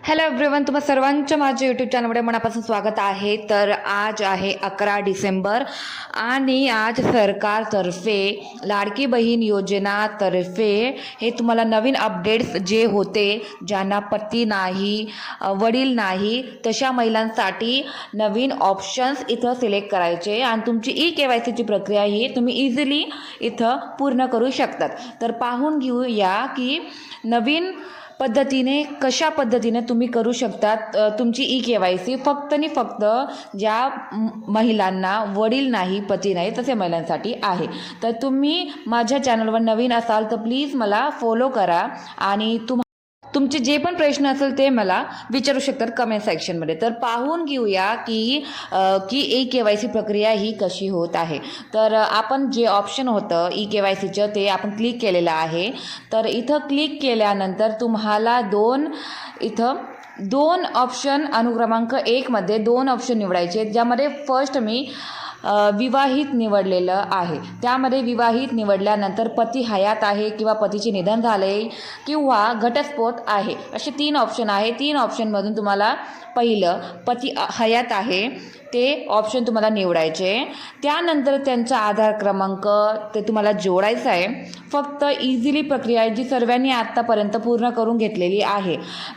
Hello everyone, तुम्हा सर्वांचं माझ्या यूट्यूब चॅनलमध्ये मनापासून स्वागत आहे. तर आज आहे 11 डिसेंबर आणि आज सरकारतर्फे लाडकी बहीण योजनातर्फे हे तुम्हाला नवीन अपडेट्स जे होते, ज्यांना पती नाही, वडील नाही, तशा महिलांसाठी नवीन ऑप्शन्स इथं सिलेक्ट करायचे आणि तुमची KYCची प्रक्रिया ही तुम्ही इझिली इथं पूर्ण करू शकतात. तर पाहून घेऊया की नवीन पद्धतीने कशा पद्धतीने तुम्ही करू शकतात तुमची KYC फक्त आणि फक्त ज्या महिलांना वडील नाही, पती नाही, तसे महिलांसाठी आहे. तर तुम्ही माझ्या चॅनलवर नवीन असाल तर प्लीज मला फॉलो करा आणि तुमचे जे पण प्रश्न असेल ते मला विचारू शकतात कमेंट सेक्शनमध्ये. तर पाहून घेऊया की KYC प्रक्रिया ही कशी होत आहे. तर आपण जे ऑप्शन होतं KYCचं ते आपण क्लिक केलेलं आहे. तर इथं क्लिक केल्यानंतर तुम्हाला दोन ऑप्शन अनुक्रमांक 1 मध्ये 2 ऑप्शन निवडायचे, ज्यामध्ये फर्स्ट मी विवाहित निवडलेलं आहे. त्यामध्ये विवाहित निवडल्यानंतर पती हयात आहे किंवा पतीचे निधन झाले किंवा घटस्फोट आहे, असे 3 ऑप्शन आहे. 3 ऑप्शनमधून तुम्हाला पहिलं पती हयात आहे ते ऑप्शन तुम्हाला निवडायचे. त्यानंतर त्यांचा आधार क्रमांक ते तुम्हाला जोडायचा आहे. फक्त इझिली प्रक्रिया आहे जी सर्वांनी आत्तापर्यंत पूर्ण करून घेतलेली आहे.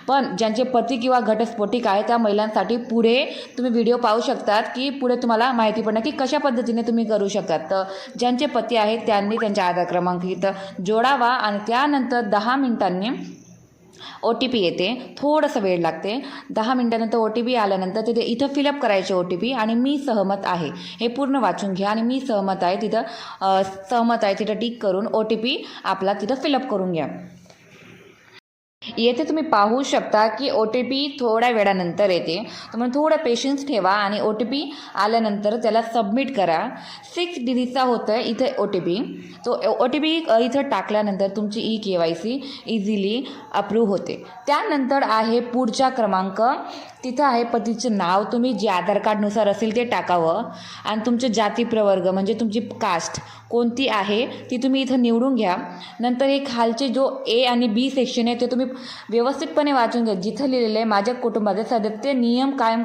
पण ज्यांचे पती किंवा घटस्फोटिक आहे त्या महिलांसाठी पुढे तुम्ही व्हिडिओ पाहू शकतात की पुढे तुम्हाला माहिती पडणार की कशा पद्धतीने तुम्ही करू शकतात. तर ज्यांचे पती आहेत त्यांनी त्यांचा आधार क्रमांक इथं जोडावा आणि त्यानंतर 10 मिनिटांनी OTP येते. थोडंसं वेळ लागते. 10 मिनिटानंतर OTP आल्यानंतर तिथे इथं फिलअप करायचे OTP आणि मी सहमत आहे हे पूर्ण वाचून घ्या आणि मी सहमत आहे तिथं टिक करून OTP आपला तिथं फिलअप करून घ्या. येथे तुम्ही पाहू शकता की OTP थोड्या वेळानंतर येते. तुम्ही थोडं पेशन्स ठेवा आणि OTP आल्यानंतर त्याला सबमिट करा. 6 डिजिटचा होतं इथे OTP. तो OTP इथं टाकल्यानंतर तुमची KYC इझिली अप्रूव्ह होते. त्यानंतर आहे पुढचा क्रमांक. तिथं आहे पतीचं नाव, तुम्ही जे आधार कार्डनुसार असेल ते टाकावं आणि तुमचे जाती प्रवर्ग म्हणजे तुमची कास्ट कोणती आहे ती तुम्ही इथं निवडून घ्या. नंतर हे खालचे जो A आणि B सेक्शन आहे ते तुम्ही व्यवस्थितपणे वाचून घ्या. जिथं लिहिलेलं आहे माझ्या कुटुंबाचे सदस्य नियम कायम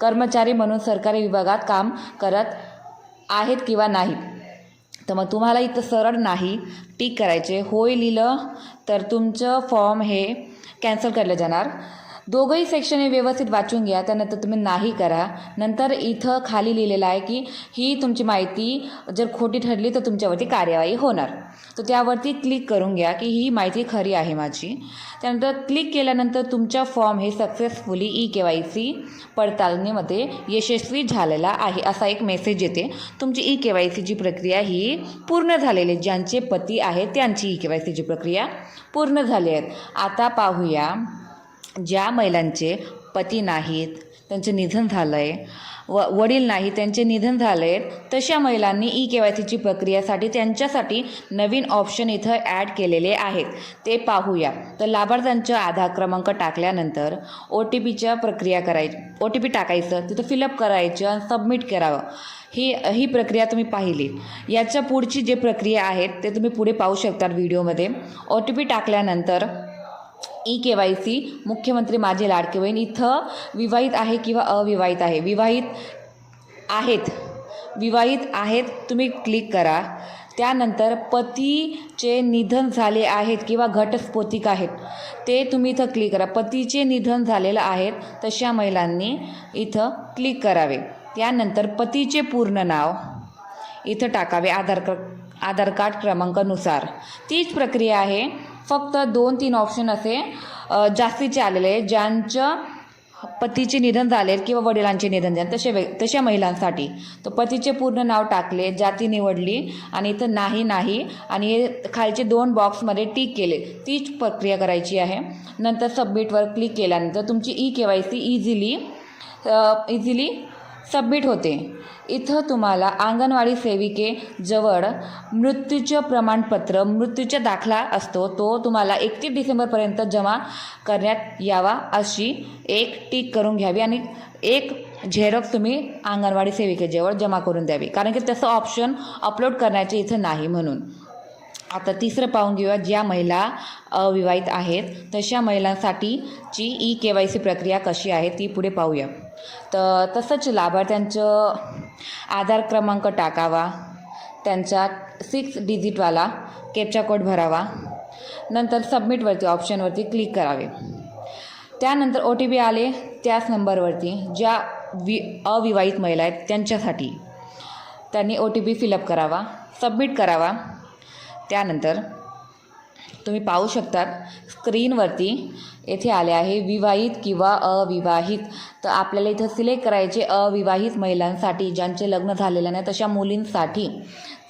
कर्मचारी म्हणून सरकारी विभागात काम करत आहेत किंवा नाहीत. तर मग तुम्हाला इथं सरळ नाही टिक करायचे. होय लिहिलं तर तुमचं फॉर्म हे कॅन्सल केलं जाणार. दोघंही सेक्शन हे व्यवस्थित वाचून घ्या. त्यानंतर तुम्ही नाही करा. नंतर इथं खाली लिहिलेलं आहे की ही तुमची माहिती जर खोटी ठरली तर तुमच्यावरती कार्यवाही होणार. तर त्यावरती क्लिक करून घ्या की ही माहिती खरी आहे माझी. त्यानंतर क्लिक केल्यानंतर तुमचा फॉर्म हे सक्सेसफुली KYC पडताळणीमध्ये यशस्वी झालेला आहे असा एक मेसेज येते. तुमची KYCची प्रक्रिया ही पूर्ण झालेली आहे. ज्यांचे पती आहेत त्यांची KYCची प्रक्रिया पूर्ण झाली आहे. आता पाहूया ज्या महिलांचे पती नाहीत, त्यांचे निधन झालं आहे, वडील नाही, त्यांचे निधन झाले आहेत, तशा महिलांनी KYCची प्रक्रियासाठी त्यांच्यासाठी नवीन ऑप्शन इथं ॲड केलेले आहेत. ते पाहूया. तर लाभार्थ्यांचा आधार क्रमांक टाकल्यानंतर OTPच्या प्रक्रिया करायची. OTP टाकायचं, तिथं फिलअप करायचं आणि सबमिट करावं. ही प्रक्रिया तुम्ही पाहिली. याच्या पुढची जे प्रक्रिया आहेत ते तुम्ही पुढे पाहू शकता व्हिडिओमध्ये. OTP टाकल्यानंतर KYC मुख्यमंत्री माझे लाडके बहीण इथं विवाहित आहे किंवा अविवाहित आहे. विवाहित आहेत तुम्ही क्लिक करा. त्यानंतर पतीचे निधन झाले आहेत किंवा घटस्फोटिक आहेत ते तुम्ही इथं क्लिक करा. पतीचे निधन झालेलं आहेत तशा महिलांनी इथं क्लिक करावे. त्यानंतर पतीचे पूर्ण नाव इथं टाकावे आधार कार्ड क्रमांकानुसार. तीच प्रक्रिया आहे. फक्त 2-3 ऑप्शन असे जास्तीचे आलेले आहेत ज्यांचं पतीचे निधन झाले किंवा वडिलांचे निधन झाले तशा महिलांसाठी. तर पतीचे पूर्ण नाव टाकले, जाती निवडली आणि इथं नाही आणि हे खालचे 2 बॉक्समध्ये टिक केले. तीच प्रक्रिया करायची आहे. नंतर सबमिटवर क्लिक केल्यानंतर तुमची KYC इझिली सबमिट होते. इथं तुम्हाला अंगणवाडी सेविकेजवळ मृत्यूचं प्रमाणपत्र, मृत्यूचा दाखला असतो, तो तुम्हाला 31 डिसेंबरपर्यंत जमा करण्यात यावा अशी एक टिक करून घ्यावी आणि एक झेरॉक्स तुम्ही अंगणवाडी सेविकेजवळ जमा करून द्यावी. कारण की तसं ऑप्शन अपलोड करण्याचे इथं नाही म्हणून. आता तिसरं पाहून घेऊया, ज्या महिला अविवाहित आहेत तशा महिलांसाठीची KYC प्रक्रिया कशी आहे ती पुढे पाहूया. तर तसंच लाभार्थ्यांचं आधार क्रमांक टाकावा, त्यांचा 6 डिजिटवाला कॅप्चा कोड भरावा, नंतर सबमिटवरती ऑप्शनवरती क्लिक करावे. त्यानंतर OTP आले त्याच नंबरवरती ज्या अविवाहित महिला आहेत त्यांच्यासाठी त्यांनी OTP फिलअप करावा, सबमिट करावा. त्यानंतर तुम्ही पाहू शकतात स्क्रीनवरती येथे आले आहे विवाहित किंवा अविवाहित. तर आपल्याला इथं सिलेक्ट करायचे अविवाहित महिलांसाठी, ज्यांचे लग्न झालेलं नाही तशा मुलींसाठी.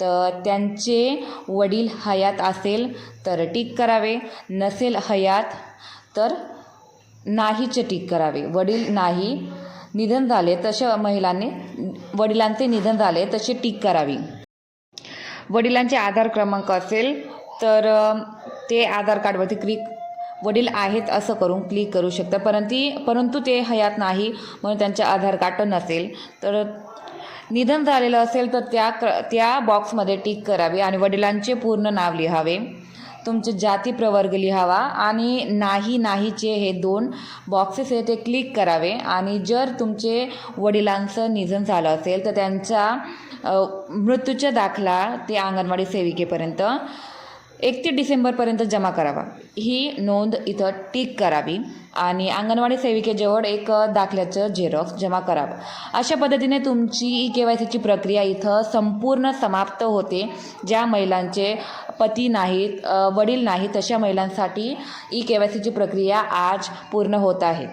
तर त्यांचे वडील हयात असेल तर टिक करावे, नसेल हयात तर नाहीचे टिक करावे. वडील नाही, निधन झाले तशा महिलांनी वडिलांचे निधन झाले तसे टिक करावी. वडिलांचे आधार क्रमांक असेल तर ते आधार कार्डवरती वडील आहेत असं करून क्लिक करू शकता. परंतु ते हयात नाही म्हणून त्यांचे आधार कार्ड नसेल तर निधन झालेलं असेल तर त्या बॉक्समध्ये टिक करावी आणि वडिलांचे पूर्ण नाव लिहावे, तुमचे जाती प्रवर्ग लिहावा आणि नाहीचे हे 2 बॉक्सेस आहे ते क्लिक करावे. आणि जर तुमचे वडिलांचं निधन झालं असेल तर त्यांचा मृत्यूचा दाखला ते अंगणवाडी सेविकेपर्यंत 31 डिसेंबरपर्यंत जमा करावा, ही नोंद इथं टिक करावी आणि अंगणवाडी सेविकेजवळ एक दाखल्याचं झेरॉक्स जमा करावं. अशा पद्धतीने तुमची KYCची प्रक्रिया इथं संपूर्ण समाप्त होते. ज्या महिलांचे पती नाहीत, वडील नाहीत तशा महिलांसाठी KYCची प्रक्रिया आज पूर्ण होत आहे.